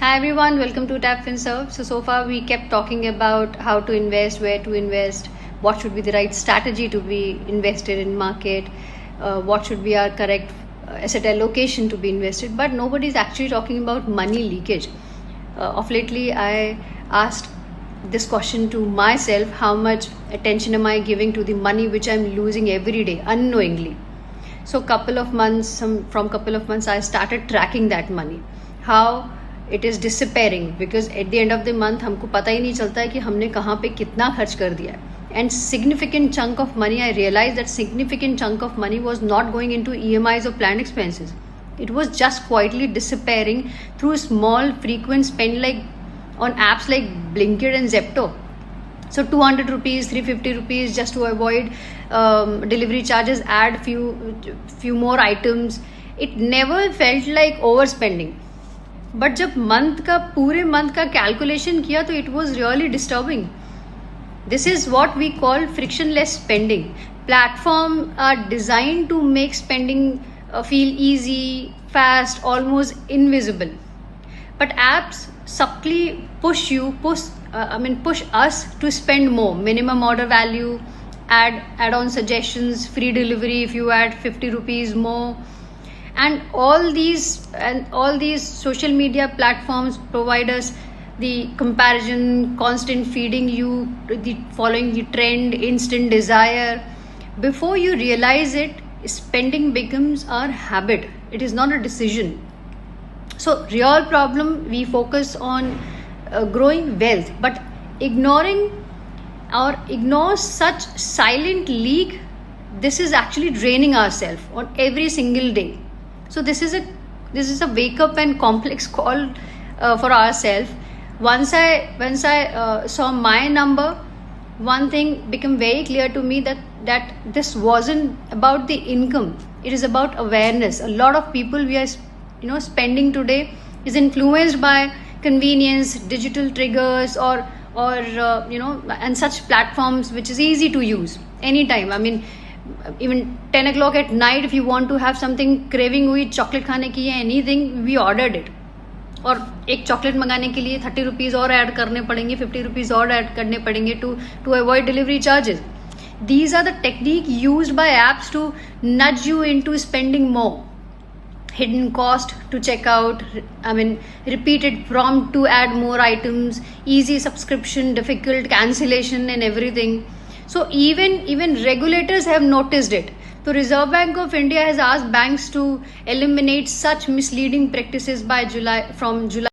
Hi everyone, welcome to Tap FinServe. So far we kept talking about how to invest, where to invest, what should be the right strategy to be invested in market, what should be our correct asset allocation to be invested. But nobody is actually talking about money leakage. Of lately, I asked this question to myself: how much attention am I giving to the money which I'm losing every day unknowingly? So from couple of months, I started tracking that money. How it is disappearing, because at the end of the month हमको पता ही नहीं चलता है कि हमने कहाँ पे कितना खर्च कर दिया है. And significant chunk of money, I realized that significant chunk of money was not going into EMIs or planned expenses. It was just quietly disappearing through small frequent spend, like on apps like Blinkit and Zepto. So 200 rupees, 350 rupees just to avoid delivery charges, add few more items. It never felt like overspending. But जब पूरे month का calculation किया तो it was really disturbing. This is what we call frictionless spending. Platform are design to make spending feel easy, fast, almost invisible. But apps subtly push us to spend more. Minimum order value, add-on suggestions, free delivery if you add 50 rupees more. And all these social media platforms provide us the comparison, constant feeding you, the following the trend, instant desire. Before you realize it, spending becomes our habit. It is not a decision. So real problem, we focus on growing wealth, but ignore such silent leak. This is actually draining ourselves on every single day. So this is a wake up and complex call for ourselves. Once I saw my number, one thing became very clear to me, that this wasn't about the income. It is about awareness. A lot of people we are spending today is influenced by convenience, digital triggers, or and such platforms which is easy to use anytime. I mean, even 10 o'clock at night, if you want to have something craving हुई chocolate खाने की है, anything, we ordered it. और एक chocolate मंगाने के लिए 30 rupees और ऐड करने पड़ेंगे, 50 रुपीज और ऐड करने पड़ेंगे to avoid delivery charges. These are the technique used by apps to nudge you into spending more. Hidden cost to check out, repeated prompt to add more items, easy subscription, difficult cancellation, and everything. So even regulators have noticed it. The Reserve Bank of India has asked banks to eliminate such misleading practices from July